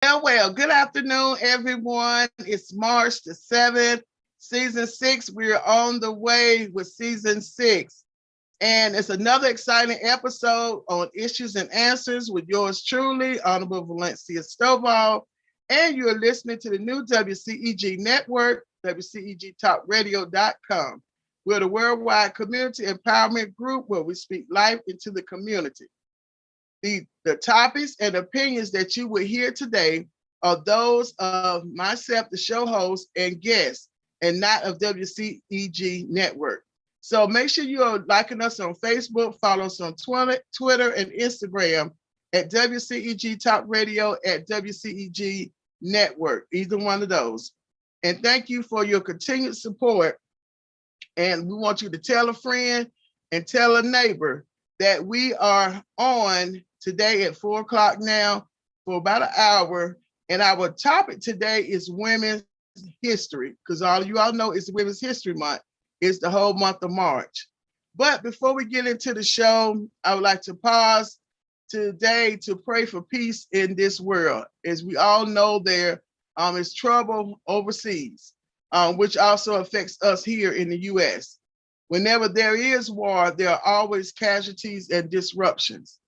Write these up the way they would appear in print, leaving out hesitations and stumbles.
Well, good afternoon, everyone. It's March the 7th, season 6. We're on the way with season 6. And it's another exciting episode on Issues and Answers with yours truly, Honorable Valencia Stovall. And you're listening to the new WCEG Network, WCEGTalkRadio.com. We're the worldwide community empowerment group where we speak life into the community. The topics and opinions that you will hear today are those of myself, the show host, and guests, and not of WCEG Network. So make sure you are liking us on Facebook, follow us on Twitter and Instagram at WCEG Talk Radio at WCEG Network, either one of those. And thank you for your continued support. And we want you to tell a friend and tell a neighbor that we are on today at 4 o'clock now for about an hour. And our topic today is women's history, because all you all know is Women's History Month. It's the whole month of March. But before we get into the show, I would like to pause today to pray for peace in this world. As we all know, there is trouble overseas, which also affects us here in the U.S. Whenever there is war, there are always casualties and disruptions.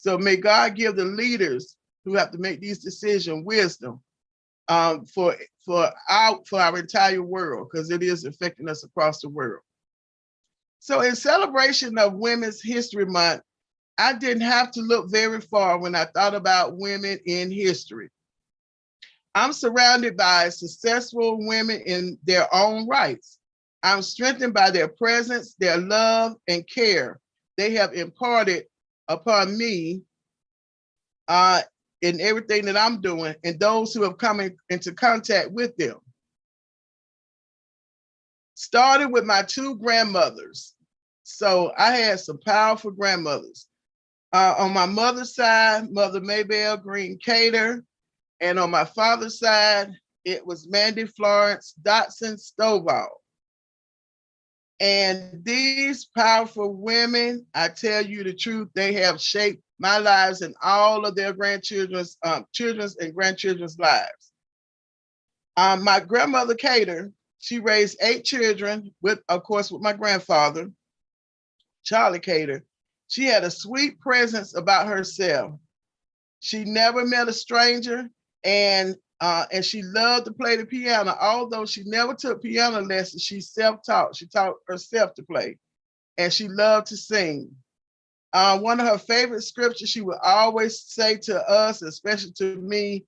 So may God give the leaders who have to make these decisions wisdom for our entire world, because it is affecting us across the world. So in celebration of Women's History Month, I didn't have to look very far when I thought about women in history. I'm surrounded by successful women in their own rights. I'm strengthened by their presence, their love, and care they have imparted upon me in everything that I'm doing, and those who have come into contact with them. Started with my two grandmothers. So I had some powerful grandmothers. On my mother's side, Mother Maybelle Green Cater, and on my father's side, it was Mandy Florence Dotson Stovall. And these powerful women, I tell you the truth, they have shaped my lives and all of their children's and grandchildren's lives. My grandmother Cater, she raised 8 children with my grandfather, Charlie Cater. She had a sweet presence about herself. She never met a stranger, and she loved to play the piano. Although she never took piano lessons, she self-taught. She taught herself to play, and she loved to sing. One of her favorite scriptures she would always say to us, especially to me,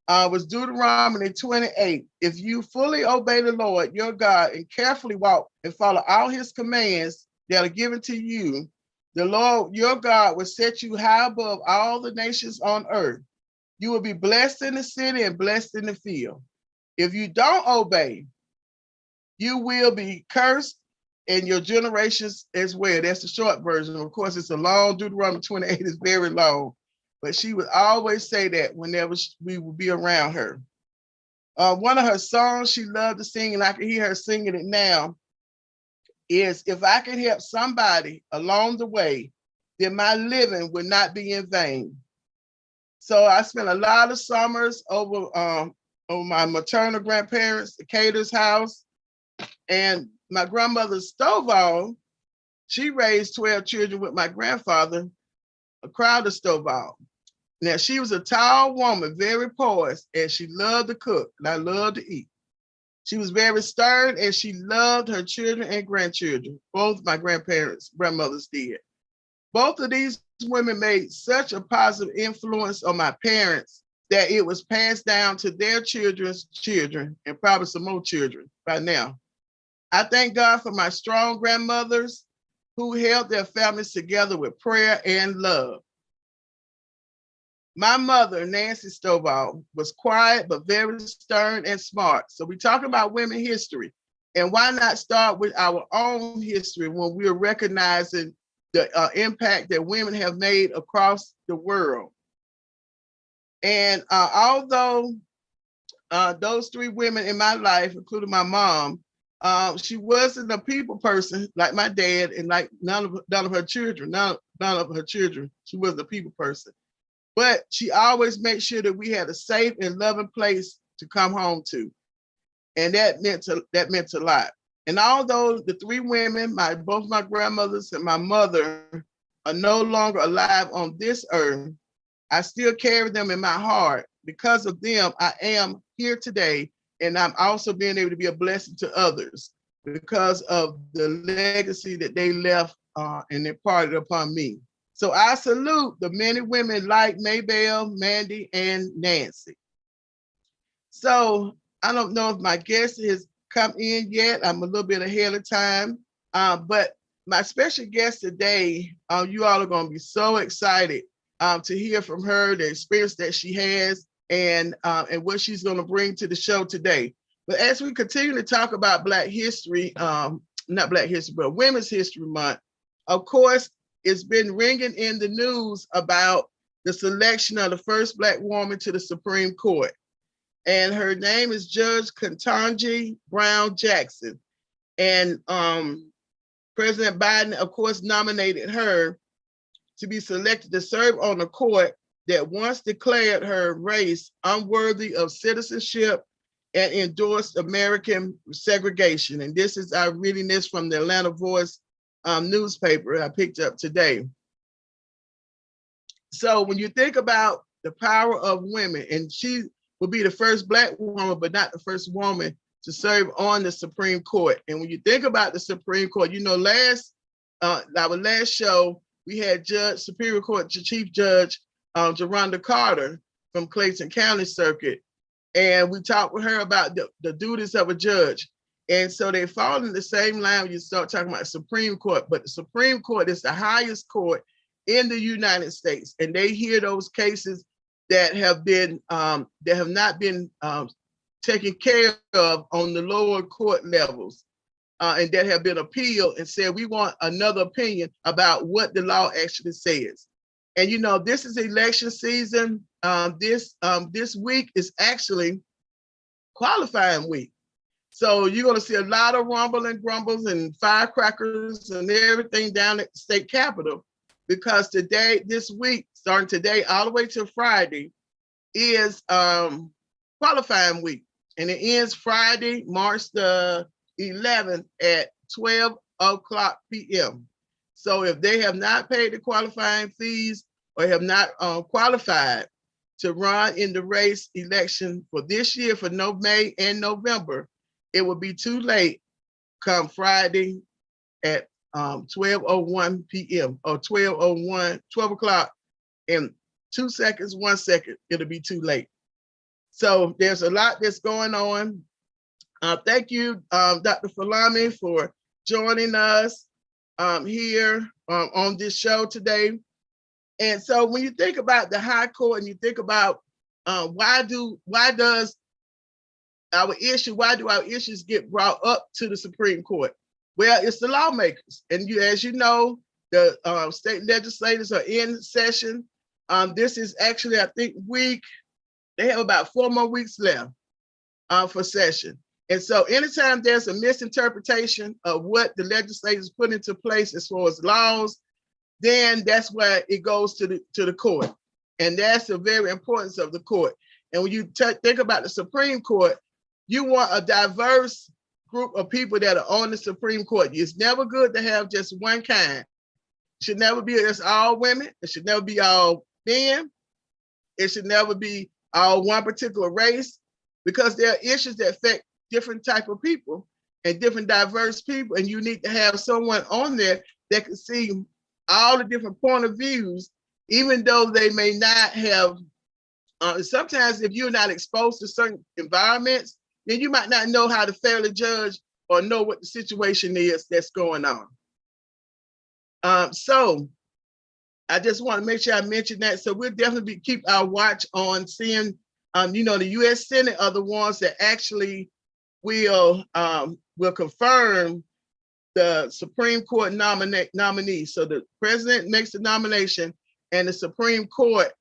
was Deuteronomy 28. If you fully obey the Lord your God and carefully walk and follow all his commands that are given to you, the Lord your God will set you high above all the nations on earth. You will be blessed in the city and blessed in the field. If you don't obey, you will be cursed and your generations as well. That's the short version. Of course, it's a long, Deuteronomy 28 is very long, but she would always say that whenever we would be around her. One of her songs she loved to sing, and I can hear her singing it now, is if I can help somebody along the way, then my living would not be in vain. So I spent a lot of summers over my maternal grandparents, the Cater's house, and my grandmother Stovall. She raised 12 children with my grandfather, a Crowder Stovall. Now she was a tall woman, very poised, and she loved to cook, and I loved to eat. She was very stern, and she loved her children and grandchildren. Both my grandmothers did. Both of these women made such a positive influence on my parents that it was passed down to their children's children and probably some more children by now. I thank God for my strong grandmothers who held their families together with prayer and love. My mother, Nancy Stovall, was quiet but very stern and smart. So we're talking about women history. And why not start with our own history when we're recognizing the impact that women have made across the world? And although those 3 women in my life, including my mom, she wasn't a people person like my dad, and like none of her children. She wasn't a people person. but she always made sure that we had a safe and loving place to come home to. And that meant a lot. And although the three women, both my grandmothers and my mother, are no longer alive on this earth, I still carry them in my heart. Because of them, I am here today, and I'm also being able to be a blessing to others because of the legacy that they left and imparted upon me. So I salute the many women like Maybelle, Mandy, and Nancy. So I don't know if my guest has come in yet. I'm a little bit ahead of time, but my special guest today, you all are going to be so excited to hear from her, the experience that she has, and what she's going to bring to the show today. But as we continue to talk about Black history, not Black history, but Women's History Month, of course, it's been ringing in the news about the selection of the first Black woman to the Supreme Court. And her name is Judge Ketanji Brown Jackson. And President Biden, of course, nominated her to be selected to serve on a court that once declared her race unworthy of citizenship and endorsed American segregation. And this is our reading this from the Atlanta Voice newspaper I picked up today. So when you think about the power of women, and she will be the first Black woman, but not the first woman to serve on the Supreme Court. And when you think about the Supreme Court, you know, our last show, we had Superior Court Chief Judge Geronda Carter from Clayton County Circuit. And we talked with her about the duties of a judge. And so they fall in the same line when you start talking about the Supreme Court, but the Supreme Court is the highest court in the United States. And they hear those cases that have not been taken care of on the lower court levels, and that have been appealed and said, we want another opinion about what the law actually says. And you know, this is election season. This week is actually qualifying week. So you're going to see a lot of rumble and grumbles and firecrackers and everything down at the state capitol, because this week, starting today all the way to Friday, is qualifying week. And it ends Friday, March the 11th at 12 o'clock p.m. So if they have not paid the qualifying fees or have not qualified to run in the race election for this year, for May and November, it will be too late come Friday at 12:01 p.m. or 12 o'clock in 2 seconds, 1 second, it'll be too late. So there's a lot that's going on. Thank you, Dr. Falami, for joining us here on this show today. And so when you think about the High Court and you think about why do our issues get brought up to the Supreme Court? Well, it's the lawmakers. And as you know, the state legislators are in session. This is actually, I think, they have about 4 more weeks left for session. And so anytime there's a misinterpretation of what the legislators put into place as far as laws, then that's where it goes to the court. And that's the very importance of the court. And when you think about the Supreme Court, you want a diverse group of people that are on the Supreme Court. It's never good to have just one kind. It should never be just all women. It should never be all men. It should never be all one particular race, because there are issues that affect different type of people and different diverse people. And you need to have someone on there that can see all the different point of views, even though they may not have, sometimes if you're not exposed to certain environments, then you might not know how to fairly judge or know what the situation is that's going on. So I just want to make sure I mention that. So we'll definitely keep our watch on seeing, the U.S. Senate are the ones that actually will confirm the Supreme Court nominee. So the president makes the nomination, and the Supreme Court,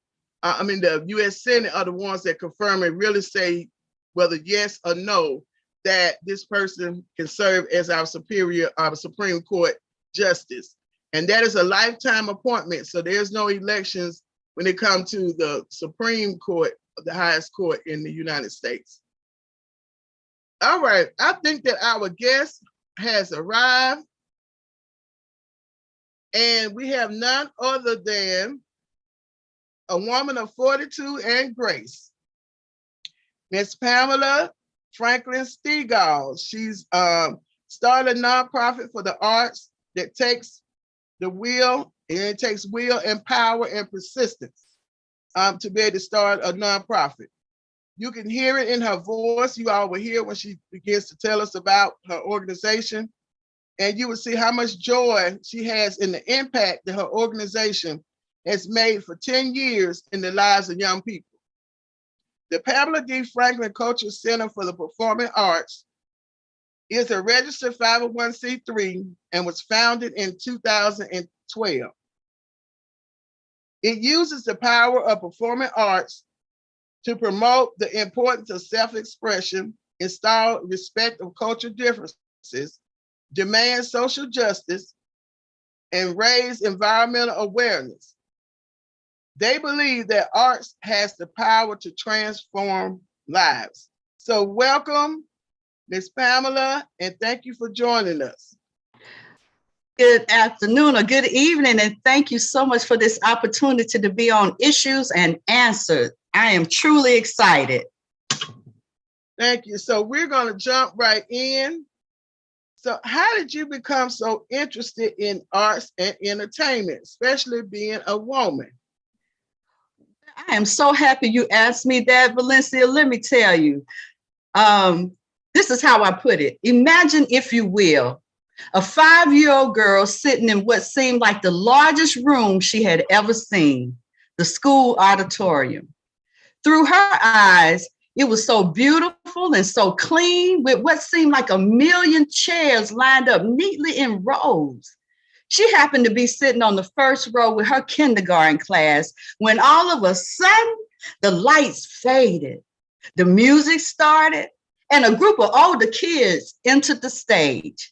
the U.S. Senate are the ones that confirm and really say whether yes or no that this person can serve as our Supreme Court justice. And that is a lifetime appointment. So there's no elections when it comes to the Supreme Court, the highest court in the United States. All right, I think that our guest has arrived, and we have none other than a woman of 42 and grace, Miss Pamela Franklin Stegall. She's started a nonprofit for the arts that takes the will, and it takes will and power and persistence to be able to start a nonprofit. You can hear it in her voice. You all will hear when she begins to tell us about her organization, and you will see how much joy she has in the impact that her organization has made for 10 years in the lives of young people. The Pamela D. Franklin Cultural Center for the Performing Arts is a registered 501c3 and was founded in 2012. It uses the power of performing arts to promote the importance of self-expression, install respect of cultural differences, demand social justice, and raise environmental awareness. They believe that arts has the power to transform lives. So welcome, Ms. Pamela, and thank you for joining us. Good afternoon or good evening, and thank you so much for this opportunity to be on Issues and Answers. I am truly excited. Thank you. So we're going to jump right in. So how did you become so interested in arts and entertainment, especially being a woman? I am so happy you asked me that, Valencia. Let me tell you, this is how I put it. Imagine, if you will, a 5-year-old girl sitting in what seemed like the largest room she had ever seen, the school auditorium. Through her eyes, it was so beautiful and so clean, with what seemed like a million chairs lined up neatly in rows. She happened to be sitting on the first row with her kindergarten class when all of a sudden the lights faded, the music started, and a group of older kids entered the stage.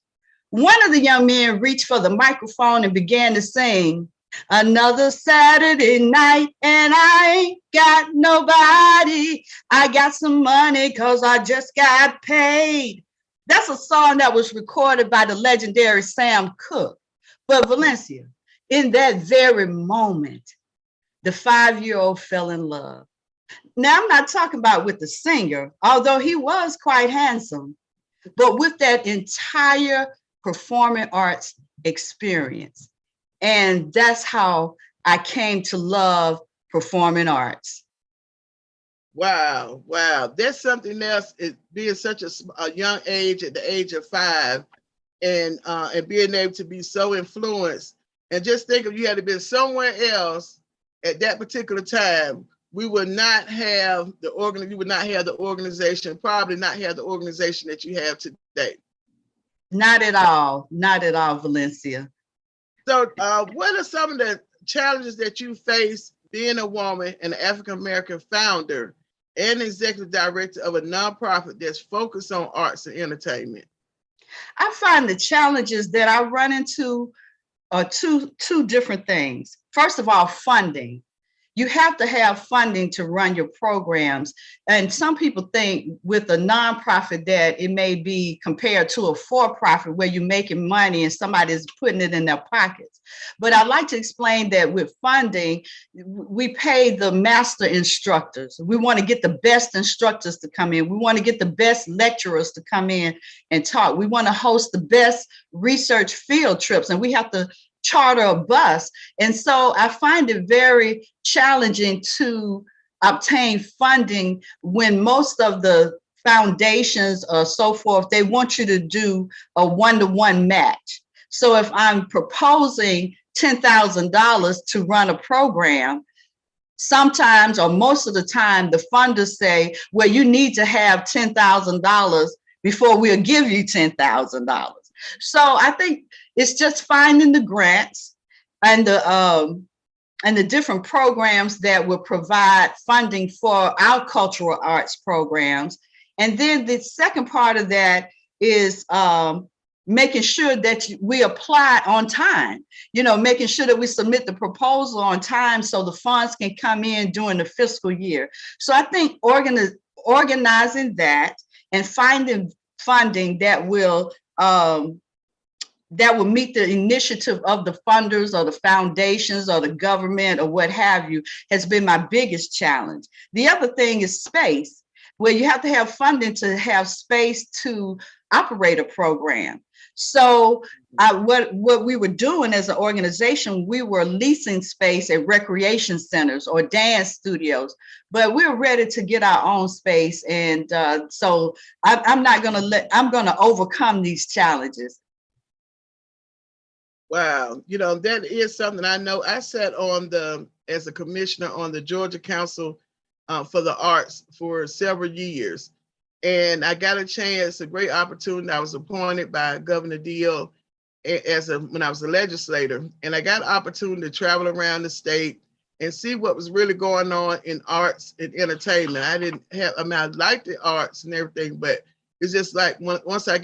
One of the young men reached for the microphone and began to sing, "Another Saturday night and I ain't got nobody. I got some money because I just got paid." That's a song that was recorded by the legendary Sam Cooke. But Valencia, in that very moment, the 5-year-old fell in love. Now, I'm not talking about with the singer, although he was quite handsome, but with that entire performing arts experience. And that's how I came to love performing arts. Wow, wow. That's something else, is being such a young age, at the age of 5, and being able to be so influenced. And just think, if you had been somewhere else at that particular time, we would not have the organization, probably not have the organization that you have today. Not at all, Valencia. So what are some of the challenges that you face being a woman and an African-American founder and executive director of a nonprofit that's focused on arts and entertainment? I find the challenges that I run into are two different things. First of all, funding. You have to have funding to run your programs. And some people think with a nonprofit that it may be compared to a for-profit where you're making money and somebody's putting it in their pockets. But I like to explain that with funding, we pay the master instructors. We want to get the best instructors to come in. We want to get the best lecturers to come in and talk. We want to host the best research field trips, and we have to charter a bus. And so I find it very challenging to obtain funding when most of the foundations or so forth, they want you to do a one-to-one match. So if I'm proposing $10,000 to run a program, sometimes or most of the time, the funders say, well, you need to have $10,000 before we'll give you $10,000. So I think it's just finding the grants and the different programs that will provide funding for our cultural arts programs. And then the second part of that is making sure that we apply on time, making sure that we submit the proposal on time so the funds can come in during the fiscal year. So I think organizing that and finding funding that will meet the initiative of the funders or the foundations or the government or what have you has been my biggest challenge. The other thing is space, where you have to have funding to have space to operate a program. So what we were doing as an organization, we were leasing space at recreation centers or dance studios, but we're ready to get our own space. And so I'm going to overcome these challenges. Wow. That is something I know. I sat as a commissioner on the Georgia Council for the Arts for several years. And I got a great opportunity. I was appointed by Governor Deal when I was a legislator. And I got an opportunity to travel around the state and see what was really going on in arts and entertainment. I liked the arts and everything, but it's just like once I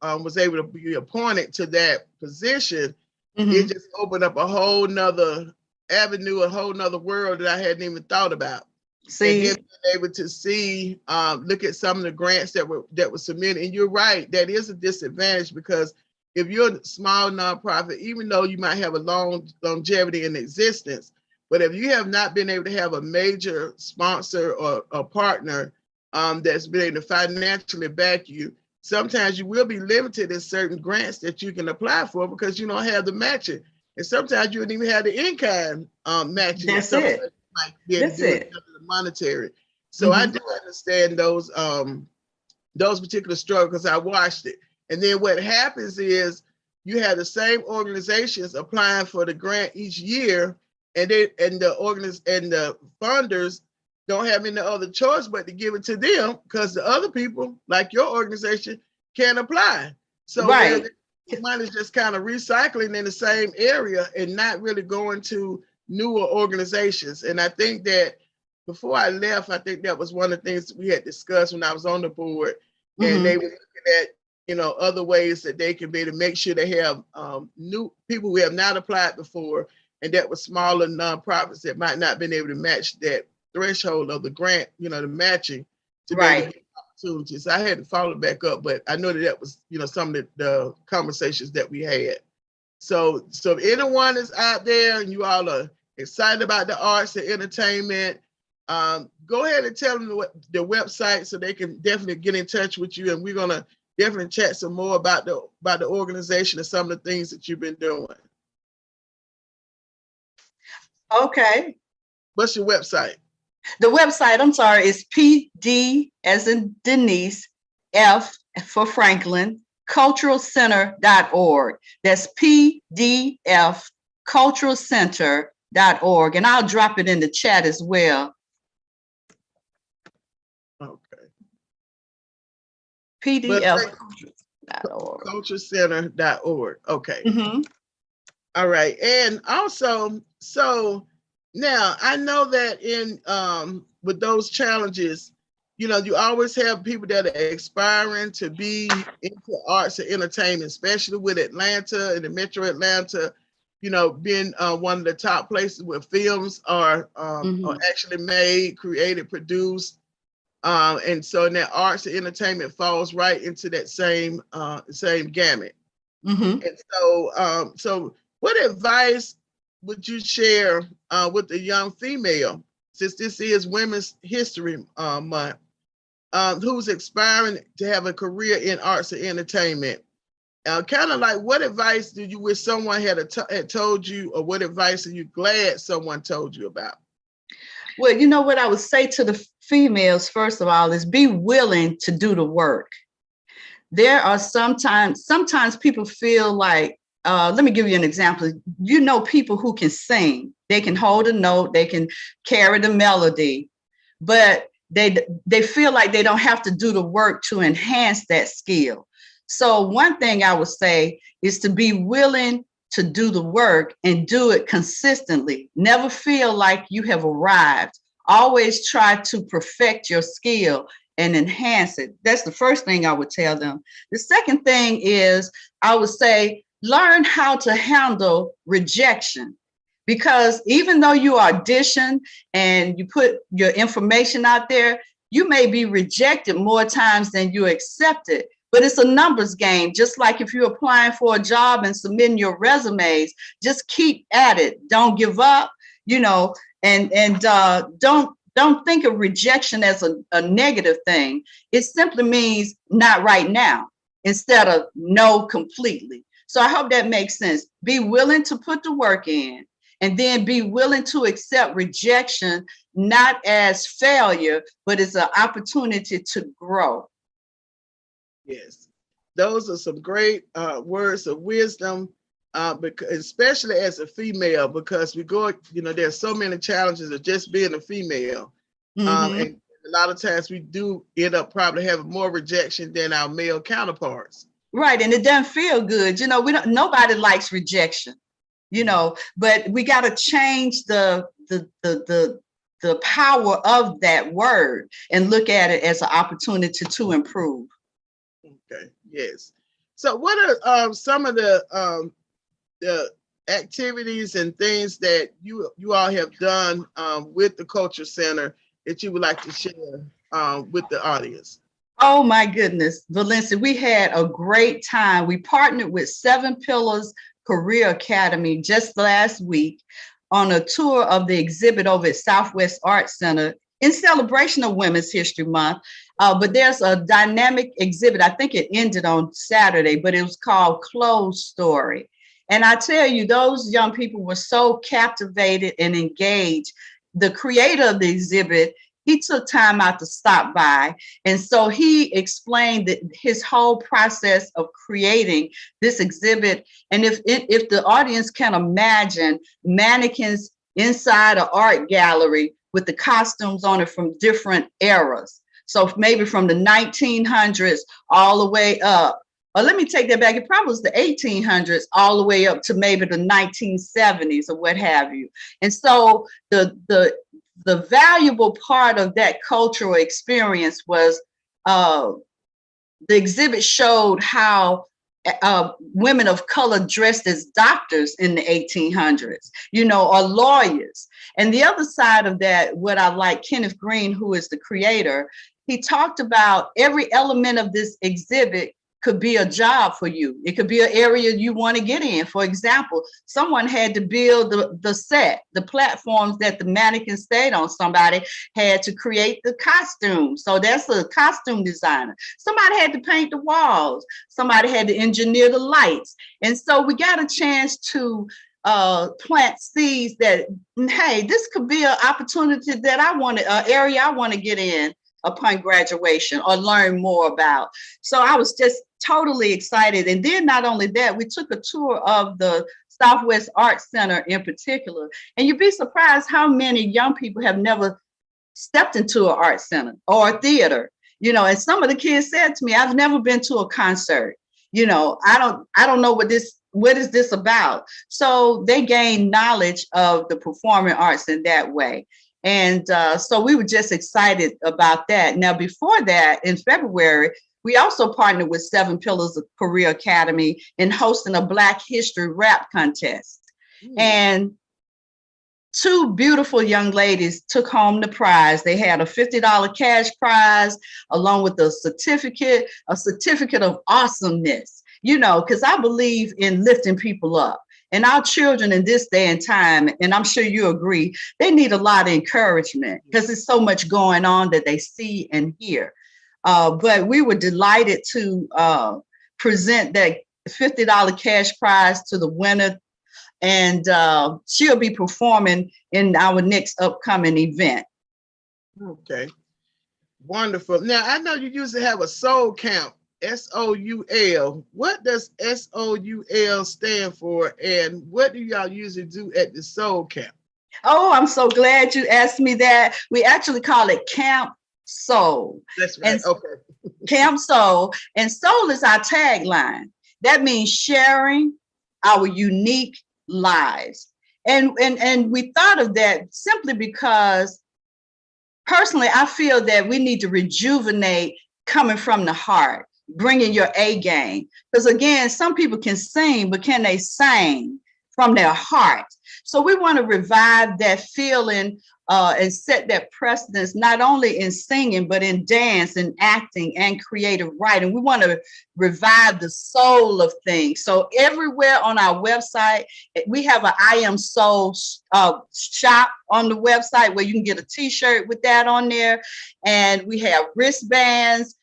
was able to be appointed to that position, it just opened up a whole nother avenue, a whole nother world that I hadn't even thought about. See, and then being able to see, look at some of the grants that were submitted. And you're right, that is a disadvantage, because if you're a small nonprofit, even though you might have a long longevity in existence, but if you have not been able to have a major sponsor or a partner that's been able to financially back you, sometimes you will be limited in certain grants that you can apply for because you don't have the matching. And sometimes you wouldn't even have the in-kind matching. That's it. Like that's it. Monetary. So I do understand those particular struggles because I watched it. And then what happens is you have the same organizations applying for the grant each year, and the funders don't have any other choice but to give it to them because the other people, like your organization, can't apply. So right. The money is just kind of recycling in the same area and not really going to newer organizations. And I think that before I left, I think that was one of the things that we had discussed when I was on the board. And they were looking at, other ways that they can be to make sure they have new people who have not applied before, and that was smaller nonprofits that might not have been able to match that threshold of the grant, the matching to right. opportunities. I hadn't followed back up, but I know that was, some of the conversations that we had. So if anyone is out there and you all are excited about the arts and entertainment, go ahead and tell them the website so they can definitely get in touch with you. And we're going to definitely chat some more about the organization and some of the things that you've been doing. Okay. What's your website? The website, I'm sorry, is PD as in Denise, F for Franklin, culturalcenter.org. That's PDF culturalcenter.org. And I'll drop it in the chat as well. Okay. PDF culturalcenter.org. Okay. All right. And also, so now I know that in with those challenges, you always have people that are aspiring to be into arts and entertainment, especially with Atlanta and the Metro Atlanta, being one of the top places where films are actually made, created, produced. And so now arts and entertainment falls right into that same gamut. And so what advice would you share with the young female, since this is Women's History Month, who's aspiring to have a career in arts and entertainment? Kind of like, what advice do you wish someone had told you, or what advice are you glad someone told you about? Well, what I would say to the females, first of all, is be willing to do the work. There are sometimes people feel like, let me give you an example. People who can sing, they can hold a note, they can carry the melody, but they feel like they don't have to do the work to enhance that skill. So one thing I would say is to be willing to do the work and do it consistently. Never feel like you have arrived. Always try to perfect your skill and enhance it. That's the first thing I would tell them. The second thing is I would say, learn how to handle rejection. Because even though you audition and you put your information out there, you may be rejected more times than you accepted. But it's a numbers game. Just like if you're applying for a job and submitting your resumes, just keep at it. Don't give up, and don't think of rejection as a negative thing. It simply means not right now instead of no completely. So I hope that makes sense. Be willing to put the work in, and then be willing to accept rejection, not as failure, but as an opportunity to grow. Yes, those are some great words of wisdom, because, especially as a female, because we go, there's so many challenges of just being a female. And a lot of times we do end up probably having more rejection than our male counterparts. Right, and it doesn't feel good. Nobody likes rejection. But we got to change the power of that word and look at it as an opportunity to improve. Okay. Yes. So, what are some of the activities and things that you all have done with the Culture Center that you would like to share with the audience? Oh my goodness, Valencia, we had a great time. We partnered with 7 Pillars Career Academy just last week on a tour of the exhibit over at Southwest Arts Center in celebration of Women's History Month. But there's a dynamic exhibit. I think it ended on Saturday, but it was called Closed Story. And I tell you, those young people were so captivated and engaged. The creator of the exhibit, he took time out to stop by. And so he explained that his whole process of creating this exhibit. And if the audience can imagine mannequins inside an art gallery with the costumes on it from different eras. So maybe from the 1900s all the way up. Or let me take that back. It probably was the 1800s all the way up to maybe the 1970s or what have you. And so the valuable part of that cultural experience was the exhibit showed how women of color dressed as doctors in the 1800s, or lawyers. And the other side of that, what I like, Kenneth Green, who is the creator, he talked about every element of this exhibit could be a job for you. It could be an area you want to get in. For example, someone had to build the set, the platforms that the mannequin stayed on. Somebody had to create the costume. So that's a costume designer. Somebody had to paint the walls. Somebody had to engineer the lights. And so we got a chance to plant seeds that, hey, this could be an opportunity that an area I want to get in upon graduation or learn more about. So I was just totally excited. And then not only that, we took a tour of the Southwest Arts Center in particular. And you'd be surprised how many young people have never stepped into an art center or a theater. And some of the kids said to me, I've never been to a concert. I don't know what is this about? So they gained knowledge of the performing arts in that way. And so we were just excited about that. Now, before that, in February, we also partnered with 7 Pillars of Career Academy in hosting a Black History rap contest. And 2 beautiful young ladies took home the prize. They had a $50 cash prize along with a certificate of awesomeness, because I believe in lifting people up. And our children in this day and time, and I'm sure you agree, they need a lot of encouragement because there's so much going on that they see and hear. But we were delighted to present that $50 cash prize to the winner. And she'll be performing in our next upcoming event. Okay. Wonderful. Now, I know you usually have a soul count. SOUL. What does SOUL stand for, and what do y'all usually do at the Soul Camp? Oh, I'm so glad you asked me that. We actually call it Camp Soul. That's right. And okay. Camp Soul, and soul is our tagline. That means sharing our unique lives. And we thought of that simply because personally, I feel that we need to rejuvenate coming from the heart, bringing your A game. Because again, some people can sing, but can they sing from their heart? So we want to revive that feeling and set that precedence, not only in singing, but in dance and acting and creative writing. We want to revive the soul of things. So everywhere on our website, we have an I Am Soul shop on the website where you can get a t-shirt with that on there. And we have wristbands.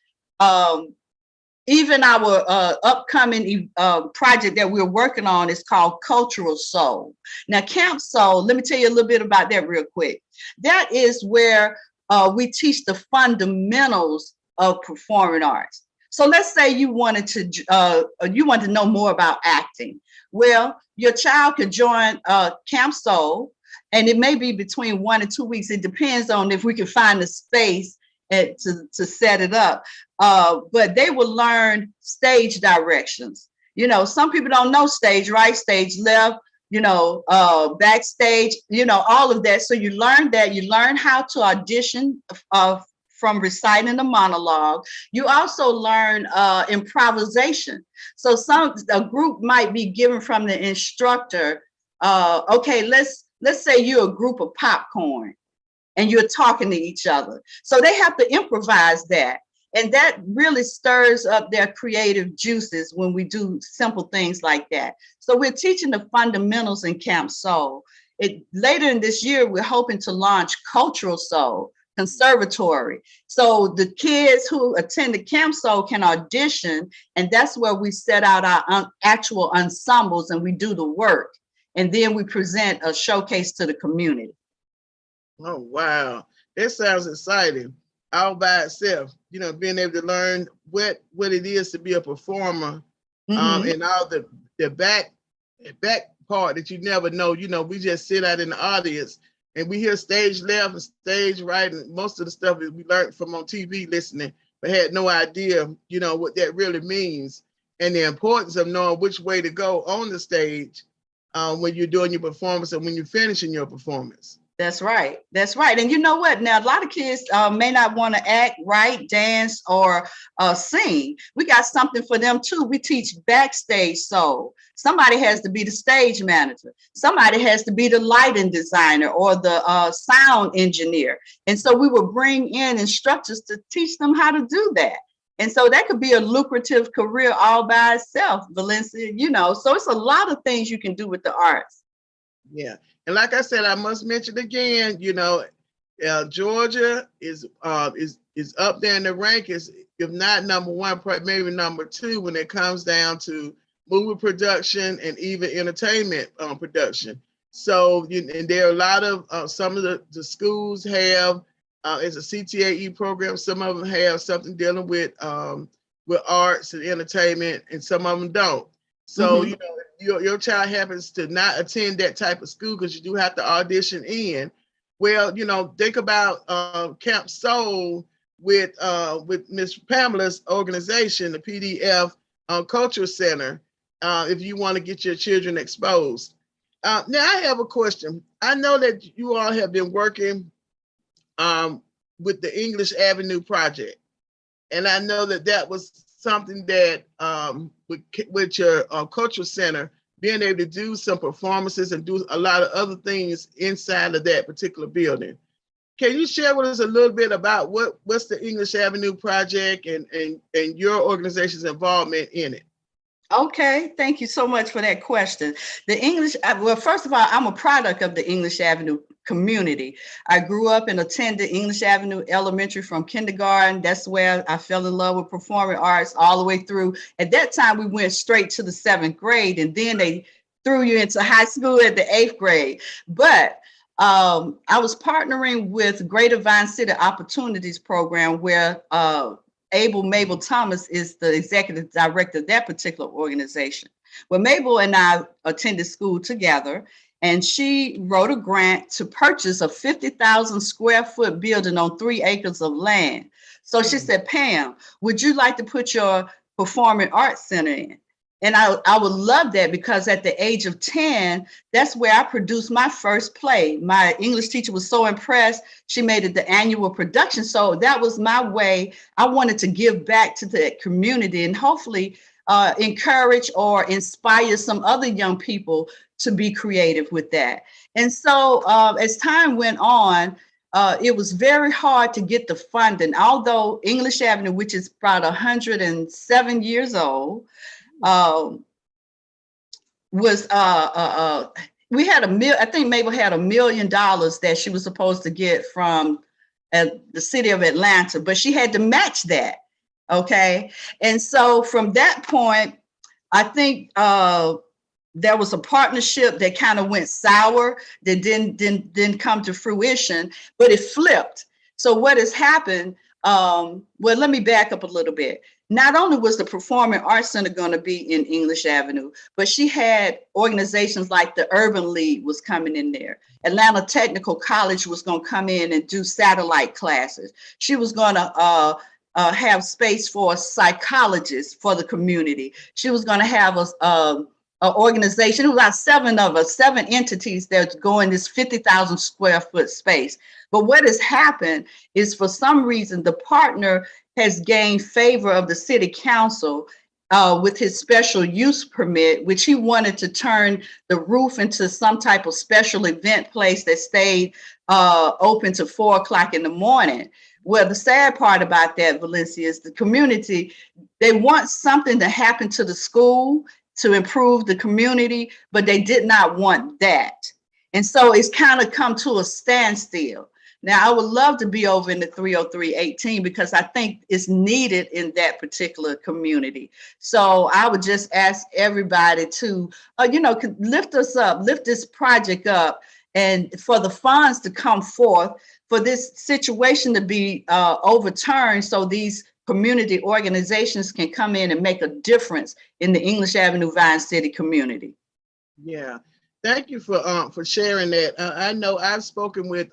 Even our upcoming project that we're working on is called Cultural Soul. Now, Camp Soul, let me tell you a little bit about that real quick. That is where we teach the fundamentals of performing arts. So let's say you wanted to know more about acting. Well, your child could join Camp Soul, and it may be between 1 and 2 weeks. It depends on if we can find the space to set it up. But they will learn stage directions. You know, some people don't know stage right, stage left, you know, backstage, you know, all of that. So you learn that. You learn how to audition from reciting the monologue. You also learn improvisation. So a group might be given from the instructor. Okay, let's say you're a group of popcorn and you're talking to each other. So they have to improvise that. And that really stirs up their creative juices when we do simple things like that. So we're teaching the fundamentals in Camp Soul. Later in this year, we're hoping to launch Cultural Soul Conservatory. So the kids who attend the Camp Soul can audition, and that's where we set out our actual ensembles and we do the work. And then we present a showcase to the community. Oh, wow. That sounds exciting. All by itself, you know, being able to learn what it is to be a performer, and all the back part that you never know. You know, we just sit out in the audience and we hear stage left and stage right, and most of the stuff that we learned from on TV listening, but had no idea, you know, what that really means and the importance of knowing which way to go on the stage when you're doing your performance and when you're finishing your performance. That's right. That's right. And you know what? Now, a lot of kids may not want to act, write, dance, or sing. We got something for them, too. We teach backstage soul. Somebody has to be the stage manager. Somebody has to be the lighting designer or the sound engineer. And so we will bring in instructors to teach them how to do that. And so that could be a lucrative career all by itself, Valencia, you know. So it's a lot of things you can do with the arts. Yeah. And like I said, I must mention again, you know, Georgia is up there in the rankings, if not number one, maybe number two, when it comes down to movie production and even entertainment production. So, and there are a lot of some of the schools have it's a CTAE program. Some of them have something dealing with arts and entertainment, and some of them don't. So, you know, your child happens to not attend that type of school because you do have to audition in. Well, you know, think about Camp Soul with Miss Pamela's organization, the PDF Culture Center, if you want to get your children exposed. Now, I have a question. I know that you all have been working with the English Avenue Project, and I know that was something that with your cultural center, being able to do some performances and do a lot of other things inside of that particular building. Can you share with us a little bit about what's the English Avenue Project and your organization's involvement in it? Okay, thank you so much for that question. The English, well, first of all, I'm a product of the English Avenue community. I grew up and attended English Avenue Elementary from kindergarten. That's where I fell in love with performing arts all the way through. At that time, we went straight to the 7th grade, and then they threw you into high school at the 8th grade. But I was partnering with Greater Vine City Opportunities Program, where Mabel Thomas is the executive director of that particular organization. Well, Mabel and I attended school together, and she wrote a grant to purchase a 50,000 square foot building on 3 acres of land. So she said, Pam, would you like to put your performing arts center in? And I would love that, because at the age of 10, that's where I produced my first play. My English teacher was so impressed. She made it the annual production. So that was my way. I wanted to give back to the community and hopefully encourage or inspire some other young people to be creative with that. And so as time went on, it was very hard to get the funding, although English Avenue, which is about 107 years old, was we had I think Mabel had $1 million that she was supposed to get from the city of Atlanta, but she had to match that. Okay. And so from that point, I think there was a partnership that kind of went sour, that didn't come to fruition, but it flipped. So what has happened, well, let me back up a little bit. Not only was the Performing Arts Center going to be in English Avenue, but she had organizations like the Urban League was coming in there. Atlanta Technical College was going to come in and do satellite classes. She was going to have space for psychologists for the community. She was going to have an organization. It was about 7 of us, 7 entities that go in this 50,000 square foot space. But what has happened is, for some reason, the partner has gained favor of the city council with his special use permit, which he wanted to turn the roof into some type of special event place that stayed open to 4 o'clock in the morning. Well, the sad part about that, Valencia, is the community, they want something to happen to the school to improve the community, but they did not want that. And so it's kind of come to a standstill. Now, I would love to be over in the 30318 because I think it's needed in that particular community. So I would just ask everybody to, lift us up, lift this project up, and for the funds to come forth, for this situation to be overturned, so these community organizations can come in and make a difference in the English Avenue Vine City community. Yeah. Thank you for sharing that. I know I've spoken with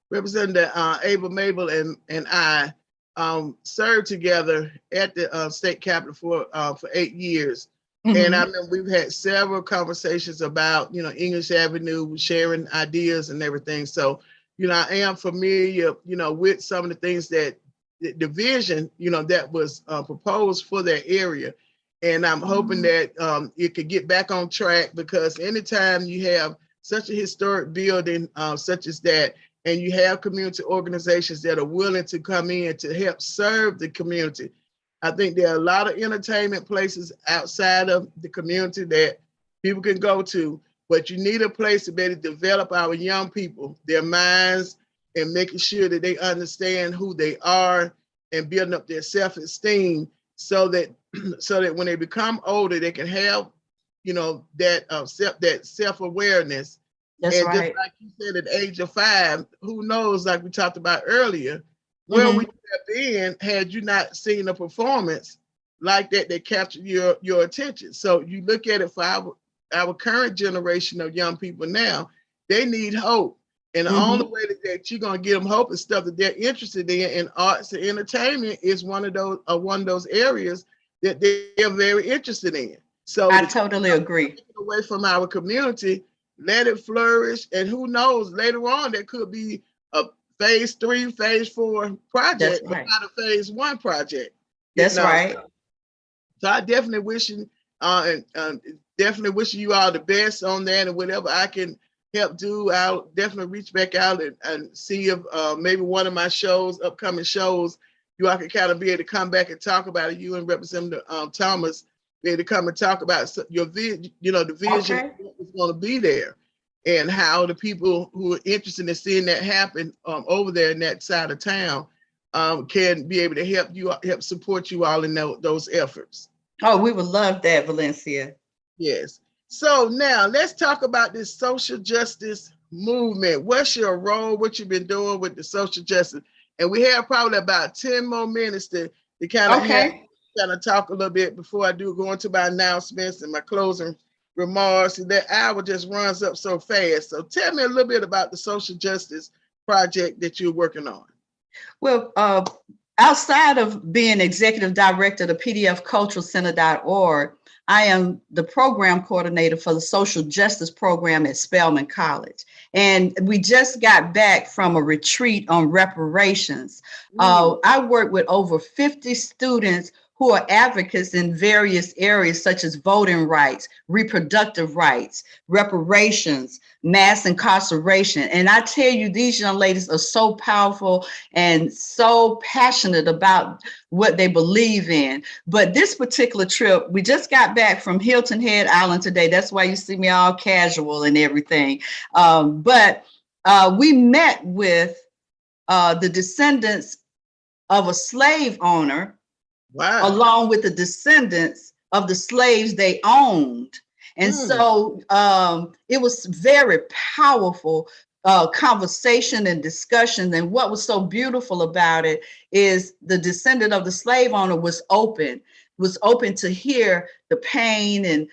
Representative Ava Mabel, and I served together at the state capitol for 8 years. Mm-hmm. And I mean, we've had several conversations about, English Avenue, sharing ideas and everything. So, I am familiar, with some of the things that the vision, that was proposed for that area. And I'm hoping that it could get back on track, because anytime you have such a historic building such as that, and you have community organizations that are willing to come in to help serve the community, I think there are a lot of entertainment places outside of the community that people can go to, but you need a place to be able to develop our young people, their minds, and making sure that they understand who they are and building up their self-esteem, so that when they become older, they can have, that self-awareness. That's and right. Just like you said, at the age of 5, who knows, like we talked about earlier, where would you have been had you not seen a performance like that captured your attention? So you look at it for our current generation of young people now, they need hope. And the only way that you're going to get them hope is stuff that they're interested in, and arts and entertainment is one of those areas that they're very interested in. So I totally agree. Away from our community, let it flourish, and who knows, later on there could be a phase 3, phase 4 project, but not a phase 1 project. That's right. So I definitely wishing definitely wishing you all the best on that, and whatever I can help do, I'll definitely reach back out and see if maybe one of my upcoming shows, you all can kind of be able to come back and talk about it. You and Representative Thomas be able to come and talk about your vision, the vision is going to be there, and how the people who are interested in seeing that happen over there in that side of town can be able to help support you all in those efforts. Oh, we would love that, Valencia. Yes. So now let's talk about this social justice movement. What's your role? What you've been doing with the social justice? And we have probably about 10 more minutes to kind of talk a little bit before I go into my announcements and my closing remarks. And that hour just runs up so fast. So tell me a little bit about the social justice project that you're working on. Well, outside of being executive director of the pdfculturalcenter.org, I am the program coordinator for the social justice program at Spelman College. And we just got back from a retreat on reparations. I work with over 50 students who are advocates in various areas such as voting rights, reproductive rights, reparations, mass incarceration. And I tell you, these young ladies are so powerful and so passionate about what they believe in. But this particular trip, we just got back from Hilton Head Island today. That's why you see me all casual and everything. But we met with the descendants of a slave owner. Wow. Along with the descendants of the slaves they owned. And so it was very powerful conversation and discussion. And what was so beautiful about it is the descendant of the slave owner was open to hear the pain and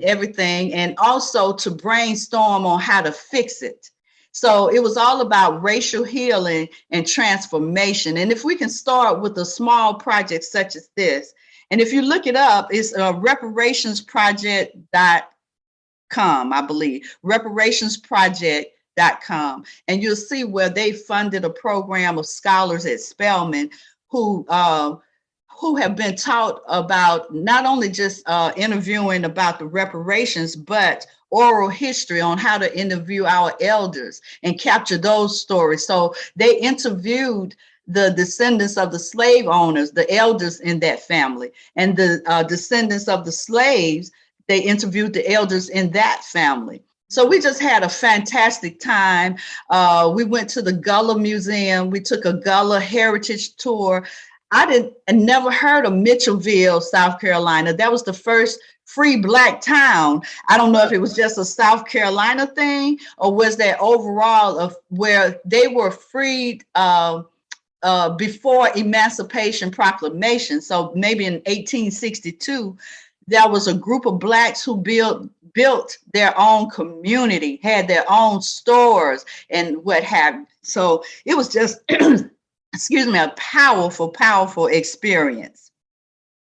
everything, and also to brainstorm on how to fix it. So it was all about racial healing and transformation. And if we can start with a small project such as this, and if you look it up, it's reparationsproject.com, I believe, reparationsproject.com. And you'll see where they funded a program of scholars at Spelman who have been taught about not only just interviewing about the reparations, but oral history on how to interview our elders and capture those stories. So they interviewed the descendants of the slave owners, the elders in that family, and the descendants of the slaves, they interviewed the elders in that family. So we just had a fantastic time. We went to the Gullah Museum. We took a Gullah heritage tour. I never heard of Mitchellville, South Carolina. That was the first free Black town. I don't know if it was just a South Carolina thing or was that overall of where they were freed before Emancipation Proclamation. So maybe in 1862, there was a group of Blacks who built their own community, had their own stores and what have you. So it was just, excuse me, a powerful, powerful experience.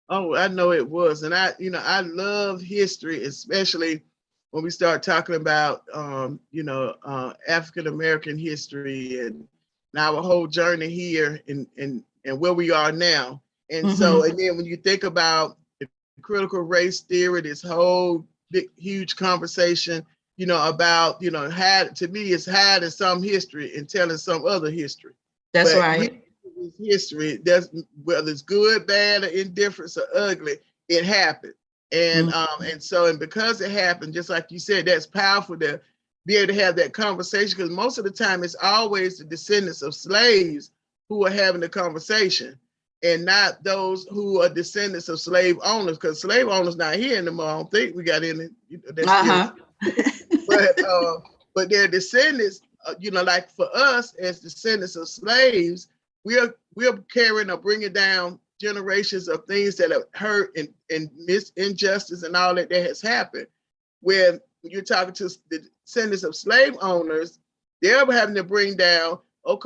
Oh, I know it was. And I love history, especially when we start talking about, African-American history and our whole journey here and where we are now. And so, and then when you think about the critical race theory, this whole big, huge conversation, about, how, to me, it's hiding some history and telling some other history. That's right. History, whether it's good, bad, or indifference or ugly, it happened. And and because it happened, just like you said, that's powerful to be able to have that conversation, because most of the time it's always the descendants of slaves who are having the conversation and not those who are descendants of slave owners, because slave owners not here anymore. I don't think we got any. But their descendants, like for us as descendants of slaves, we're carrying or bringing down generations of things that have hurt and injustice and all that has happened. When you're talking to the descendants of slave owners, they're having to bring down, of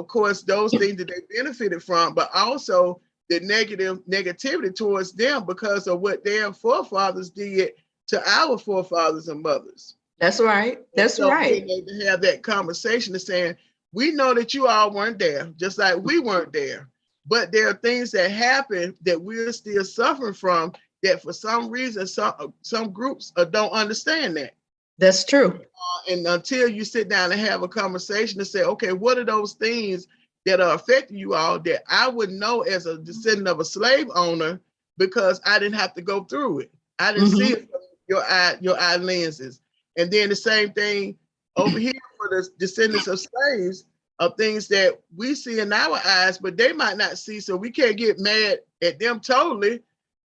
course, those things that they benefited from, but also the negativity towards them because of what their forefathers did to our forefathers and mothers. That's right. That's right. Being able to have that conversation and saying, we know that you all weren't there, just like we weren't there. But there are things that happen that we're still suffering from that for some reason, some groups don't understand that. That's true. And until you sit down and have a conversation and say, okay, what are those things that are affecting you all that I would know as a descendant of a slave owner because I didn't have to go through it. I didn't see it from your eye lenses. And then the same thing over here for the descendants of slaves, of things that we see in our eyes, but they might not see. So we can't get mad at them totally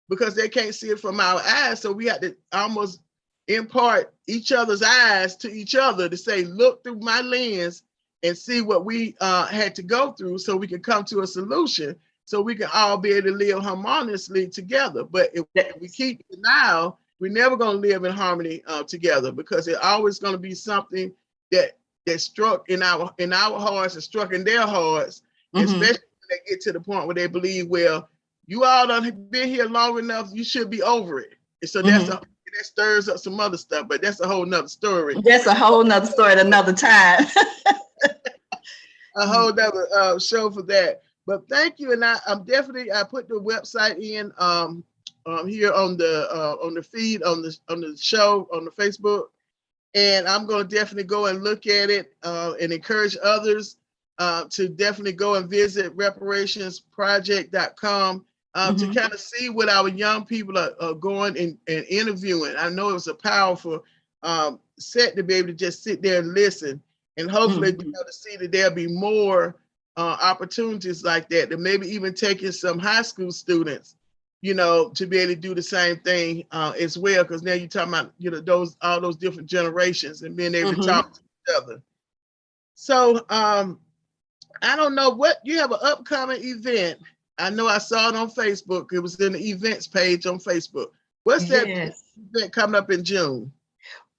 because they can't see it from our eyes. So we have to almost impart each other's eyes to each other to say, look through my lens and see what we had to go through so we can come to a solution so we can all be able to live harmoniously together. But if we keep denial, we're never going to live in harmony together, because it's always going to be something that struck in our hearts and struck in their hearts, especially they get to the point where they believe, well, you all done been here long enough, you should be over it. And so that stirs up some other stuff, but that's a whole nother story. That's a whole nother story at another time. A whole nother show for that. But thank you, and I'm definitely I put the website in here on the feed on the show on the Facebook, and I'm going to definitely go and look at it and encourage others to definitely go and visit reparationsproject.com to kind of see what our young people are going and interviewing. I know it was a powerful set to be able to just sit there and listen, and hopefully to see that there'll be more opportunities like that, and maybe even taking some high school students, to be able to do the same thing as well. Because now you're talking about, all those different generations and being able to talk to each other. So I don't know what you have an upcoming event. I know I saw it on Facebook. It was in the events page on Facebook. What's that event coming up in June?